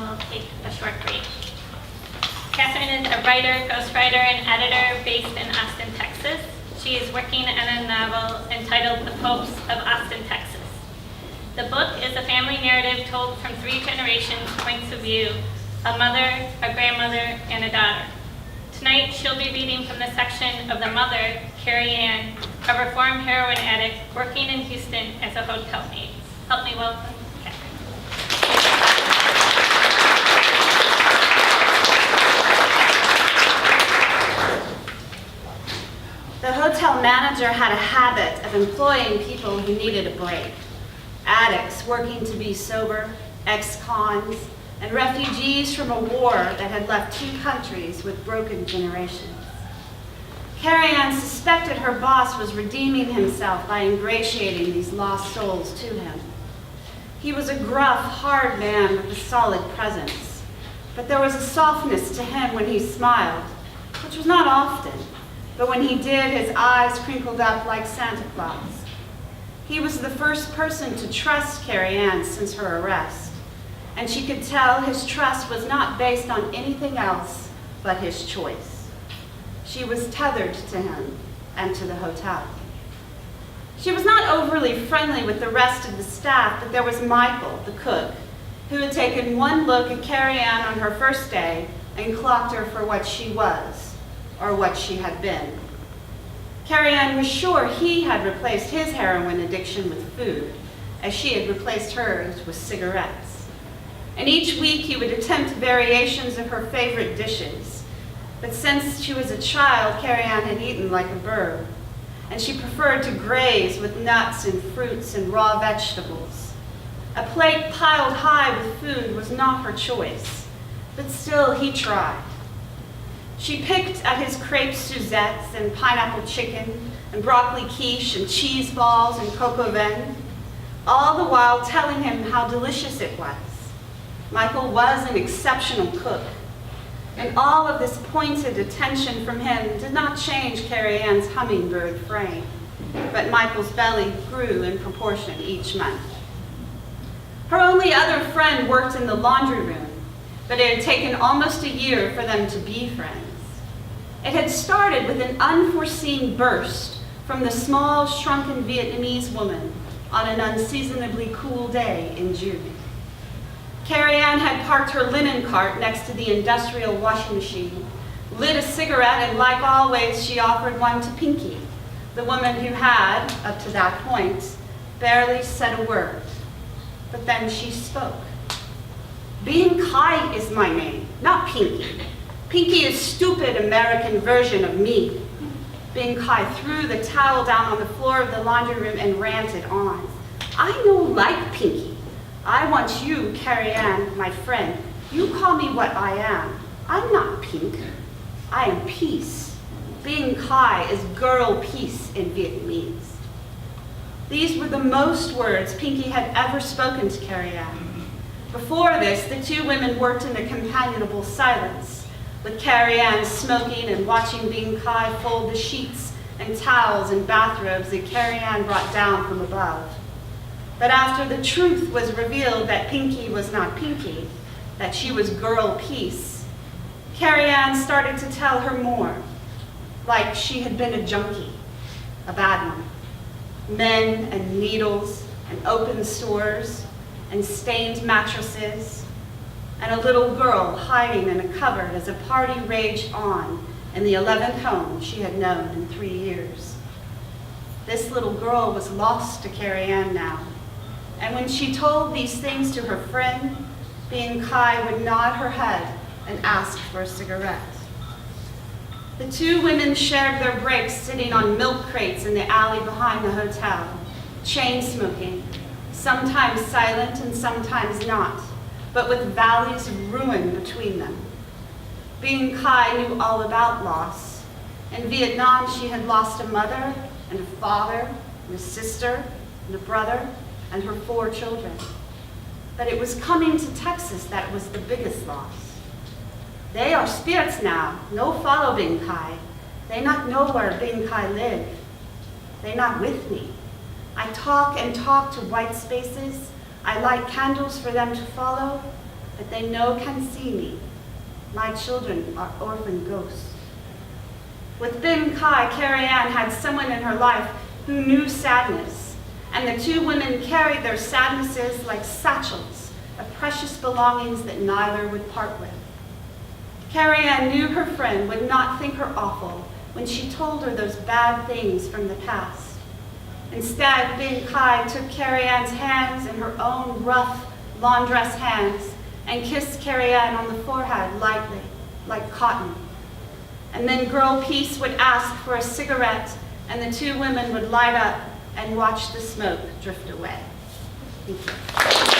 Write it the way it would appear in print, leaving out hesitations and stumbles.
we'll take a short break. Catherine is a writer, ghostwriter, and editor based in Austin, Texas. She is working on a novel entitled The Popes of Austin, Texas. The book is a family narrative told from 3 generations' points of view: a mother, a grandmother, and a daughter. Tonight, she'll be reading from the section of the mother, Carrie Ann, a reformed heroin addict working in Houston as a hotel maid. Help me welcome Catherine. The hotel manager had a habit of employing people who needed a break. Addicts working to be sober, ex-cons, and refugees from a war that had left 2 countries with broken generations. Carrie Ann suspected her boss was redeeming himself by ingratiating these lost souls to him. He was a gruff, hard man with a solid presence, but there was a softness to him when he smiled, which was not often, but when he did, his eyes crinkled up like Santa Claus. He was the first person to trust Carrie Ann since her arrest, and she could tell his trust was not based on anything else but his choice. She was tethered to him and to the hotel. She was not overly friendly with the rest of the staff, but there was Michael, the cook, who had taken one look at Carrie Ann on her first day and clocked her for what she was, or what she had been. Carrie Ann was sure he had replaced his heroin addiction with food, as she had replaced hers with cigarettes. And each week he would attempt variations of her favorite dishes. But since she was a child, Carrie Ann had eaten like a bird, and she preferred to graze with nuts and fruits and raw vegetables. A plate piled high with food was not her choice, but still he tried. She picked at his crepe Suzettes and pineapple chicken and broccoli quiche and cheese balls and coq au vin, all the while telling him how delicious it was. Michael was an exceptional cook, and all of this pointed attention from him did not change Carrie Ann's hummingbird frame, but Michael's belly grew in proportion each month. Her only other friend worked in the laundry room, but it had taken almost a year for them to be friends. It had started with an unforeseen burst from the small, shrunken Vietnamese woman on an unseasonably cool day in June. Carrie Ann had parked her linen cart next to the industrial washing machine, lit a cigarette, and like always, she offered one to Pinky, the woman who had, up to that point, barely said a word. But then she spoke. Being Kai is my name, not Pinky. Pinky is stupid American version of me. Bing Kai threw the towel down on the floor of the laundry room and ranted on. I no like Pinky. I want you, Carrie Ann, my friend. You call me what I am. I'm not pink. I am peace. Bing Kai is girl peace in Vietnamese. These were the most words Pinky had ever spoken to Carrie Ann. Before this, the 2 women worked in a companionable silence, with Carrie Ann smoking and watching Bing Kai fold the sheets and towels and bathrobes that Carrie Ann brought down from above. But after the truth was revealed that Pinky was not Pinky, that she was girl peace, Carrie Ann started to tell her more, like she had been a junkie, a bad one. Men and needles and open sores and stained mattresses, and a little girl hiding in a cupboard as a party raged on in the 11th home she had known in 3 years. This little girl was lost to Carrie Ann now, and when she told these things to her friend, Bing Kai would nod her head and ask for a cigarette. The 2 women shared their breaks sitting on milk crates in the alley behind the hotel, chain smoking, sometimes silent and sometimes not, but with valleys of ruin between them. Bing Kai knew all about loss. In Vietnam, she had lost a mother and a father and a sister and a brother and her 4 children. But it was coming to Texas that was the biggest loss. They are spirits now, no follow Bing Kai. They not know where Bing Kai live. They not with me. I talk and talk to white spaces. I light candles for them to follow. but they no can see me. My children are orphan ghosts. With Bin Kai, Carrie Ann had someone in her life who knew sadness, and the two women carried their sadnesses like satchels of precious belongings that neither would part with. Carrie Ann knew her friend would not think her awful when she told her those bad things from the past. Instead, Bin Kai took Carrie Ann's hands in her own rough laundress hands and kissed Carrie Ann on the forehead lightly, like cotton. And then Girl Peace would ask for a cigarette, and the two women would light up and watch the smoke drift away. Thank you.